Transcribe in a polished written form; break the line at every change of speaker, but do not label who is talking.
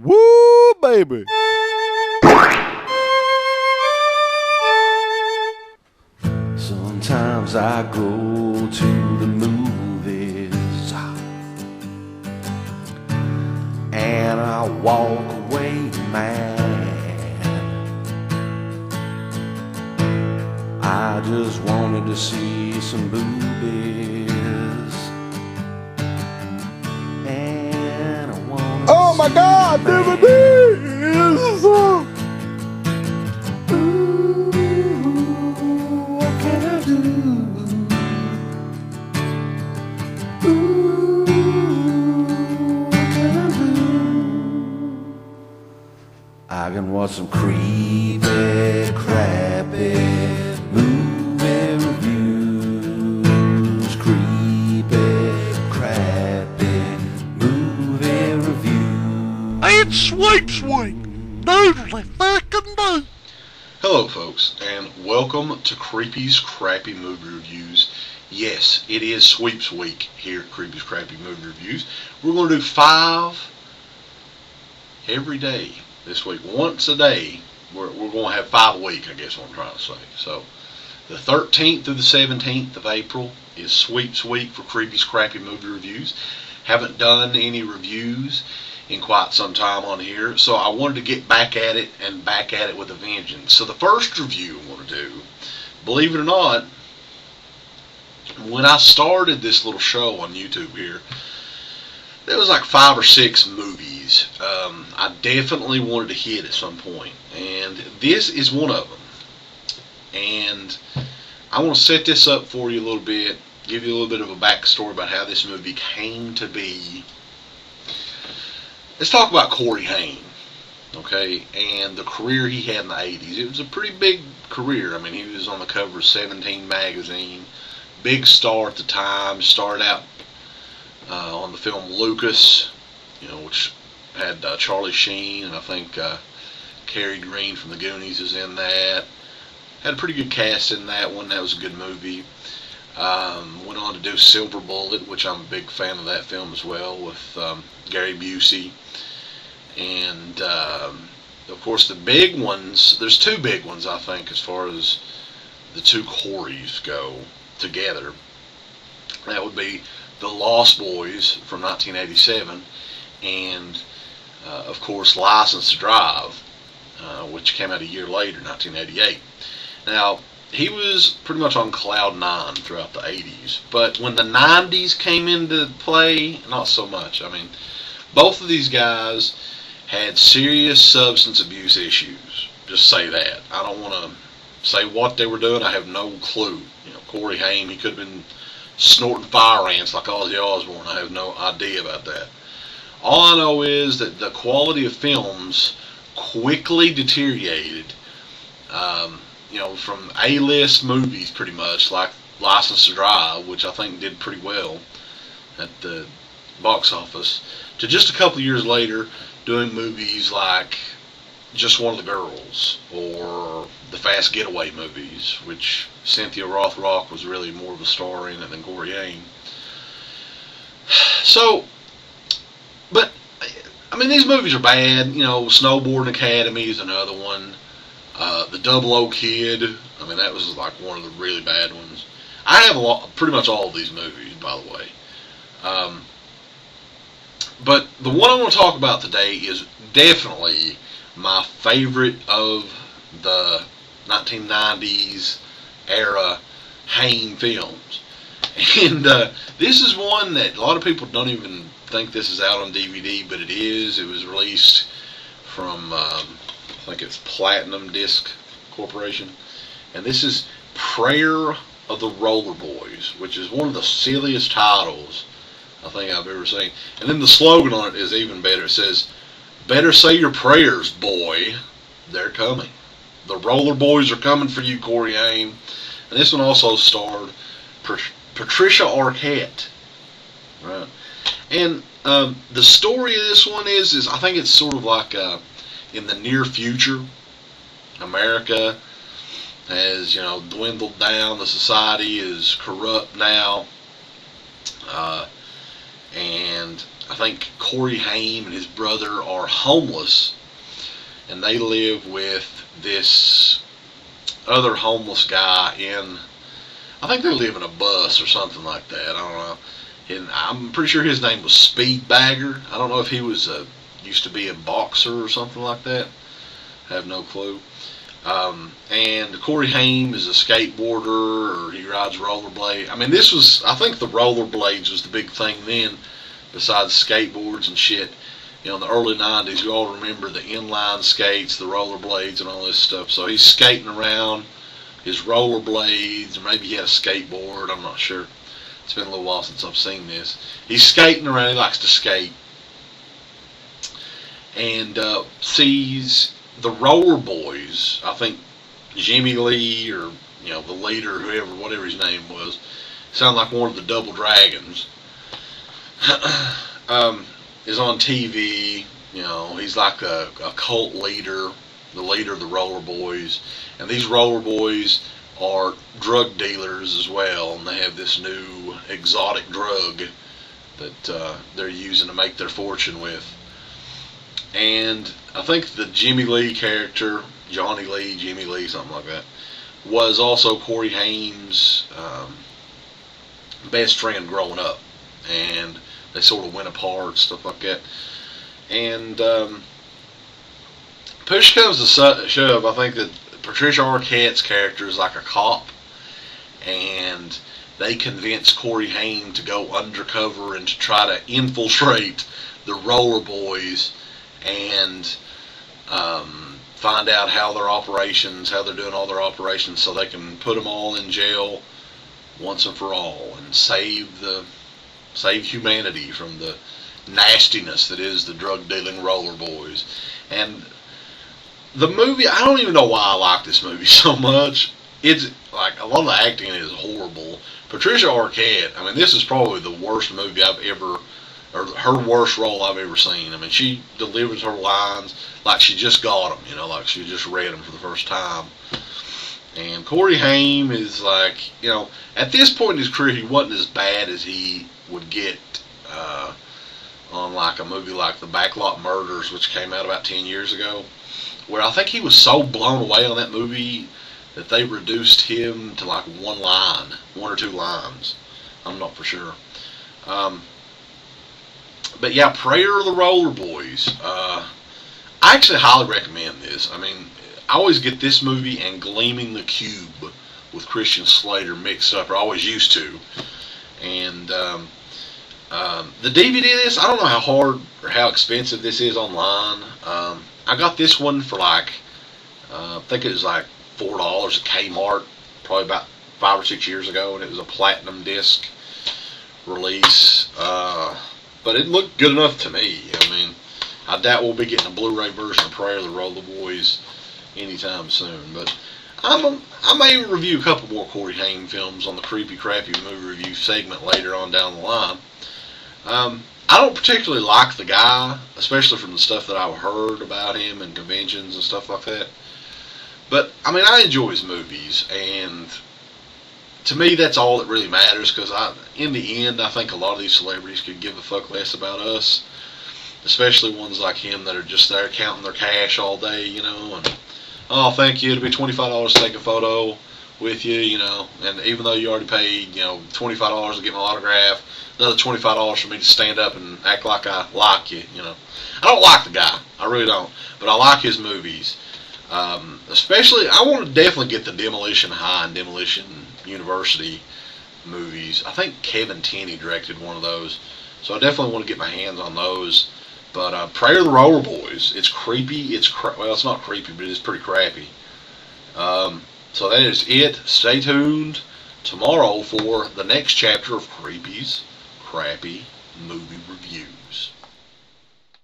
Woo, baby.
Sometimes I go to the movies and I walk away mad. I just wanted to see some boobies, and I want.
Oh my God, DVDs!
What can I do? What can I do? I can watch some creepy, crappy movie reviews. Creepy, crappy movie reviews.
It's Sweeps Week. Doodly fucking do.
Hello folks, and welcome to Creepy's Crappy Movie Reviews. Yes, it is Sweeps Week here at Creepy's Crappy Movie Reviews. We're going to do 5 every day this week. Once a day, we're going to have 5 a week, I guess what I'm trying to say. So, the 13th through the 17th of April is Sweeps Week for Creepy's Crappy Movie Reviews. Haven't done any reviews in quite some time on here, so I wanted to get back at it and back at it with a vengeance. So the first review I'm going to do, believe it or not, when I started this little show on YouTube here, there was like 5 or 6 movies I definitely wanted to hit at some point, and this is one of them. And I want to set this up for you a little bit, give you a little bit of a backstory about how this movie came to be. Let's talk about Haim, okay, and the career he had in the 80s. It was a pretty big career. I mean, he was on the cover of 17 magazine, big star at the time. Started out on the film Lucas, which had Charlie Sheen, and I think Cary Green from the Goonies is in that. Had a pretty good cast in that one. That was a good movie. Went on to do Silver Bullet, which I'm a big fan of that film as well, with Gary Busey. And of course the big ones, there's 2 big ones I think as far as the 2 Coreys go together. That would be The Lost Boys from 1987 and of course License to Drive, which came out a year later, 1988. Now, he was pretty much on cloud 9 throughout the 80s, but when the 90s came into play, not so much. I mean, both of these guys had serious substance abuse issues. Just say that. I don't want to say what they were doing. I have no clue. Haim, he could have been snorting fire ants like Ozzy Osbourne. I have no idea about that. All I know is that the quality of films quickly deteriorated. From A-list movies pretty much, like License to Drive, which I think did pretty well at the box office, to just a couple of years later doing movies like Just One of the Girls or the Fast Getaway movies, which Cynthia Rothrock was really more of a star in it than Haim. So, but, I mean, these movies are bad. Snowboarding Academy is another one. The Double O Kid, I mean, that was like one of the really bad ones. I have pretty much all of these movies, by the way. But the one I want to talk about today is definitely my favorite of the 1990s era Haim films. And this is one that a lot of people don't even think this is out on DVD, but it is. It was released from, I think it's Platinum Disc Corporation. And this is Prayer of the Rollerboys, which is one of the silliest titles I think I've ever seen. And then the slogan on it is even better. It says, "Better say your prayers, boy. They're coming. The Rollerboys are coming for you, Haim." And this one also starred Patricia Arquette. Right. And the story of this one is I think it's sort of like in the near future, America has, dwindled down. The society is corrupt now. And I think Corey Haim and his brother are homeless, and they live with this other homeless guy in, I think they live in a bus or something like that. I don't know. And I'm pretty sure his name was Speedbagger. I don't know if he was used to be a boxer or something like that. I have no clue. And Corey Haim is a skateboarder, or he rides rollerblades. I mean, I think the rollerblades was the big thing then, besides skateboards and shit. You know, in the early 90s, you all remember the inline skates, the rollerblades, and all this stuff. So he's skating around his rollerblades, or maybe he had a skateboard, I'm not sure. It's been a little while since I've seen this. He's skating around, he likes to skate, and sees the Rollerboys. I think Jimmy Lee, or the leader, whatever his name was, sounded like one of the Double Dragons. Is on TV. He's like a cult leader, the leader of the Rollerboys, and these Rollerboys are drug dealers as well, and they have this new exotic drug that they're using to make their fortune with. And I think the Jimmy Lee character, Johnny Lee, Jimmy Lee, something like that, was also Corey Haim's best friend growing up, and they sort of went apart, stuff like that. And push comes to shove, I think that Patricia Arquette's character is like a cop, and they convince Corey Haim to go undercover and to try to infiltrate the Rollerboys and find out how they're doing all their operations, so they can put them all in jail once and for all, and save humanity from the nastiness that is the drug dealing Rollerboys. And the movie, I don't even know why I like this movie so much. It's like, a lot of the acting is horrible. Patricia Arquette, I mean, this is probably the worst movie or her worst role I've ever seen. I mean, she delivers her lines like she just got them, like she just read them for the first time. And Corey Haim is like, at this point in his career, he wasn't as bad as he would get on like a movie like The Backlot Murders, which came out about 10 years ago, where I think he was so blown away on that movie that they reduced him to like one or two lines. I'm not for sure. But yeah, Prayer of the Rollerboys. I actually highly recommend this. I mean, I always get this movie and Gleaming the Cube with Christian Slater mixed up, or I always used to. And the DVD of this, I don't know how hard or how expensive this is online. I got this one for like, I think it was like $4 at Kmart, probably about 5 or 6 years ago, and it was a platinum disc release. But it looked good enough to me. I mean, I doubt we'll be getting a Blu-ray version of Prayer of the Rollerboys anytime soon. But I may review a couple more Corey Haim films on the Creepy Crappy Movie Review segment later on down the line. I don't particularly like the guy, especially from the stuff that I've heard about him and conventions and stuff like that. But, I mean, I enjoy his movies, and to me, that's all that really matters, because in the end, I think a lot of these celebrities could give a fuck less about us, especially ones like him that are just there counting their cash all day, and, oh, thank you, it'll be $25 to take a photo with you, and even though you already paid, $25 to get my autograph, another $25 for me to stand up and act like I like you, I don't like the guy, I really don't, but I like his movies. Especially, I want to definitely get the Demolition High and Demolition University movies. I think Kevin Tenney directed one of those, so I definitely want to get my hands on those. But Prayer of the Rollerboys, it's creepy. Well, it's not creepy, but it's pretty crappy. So that is it. Stay tuned tomorrow for the next chapter of Creepy's Crappy Movie Reviews.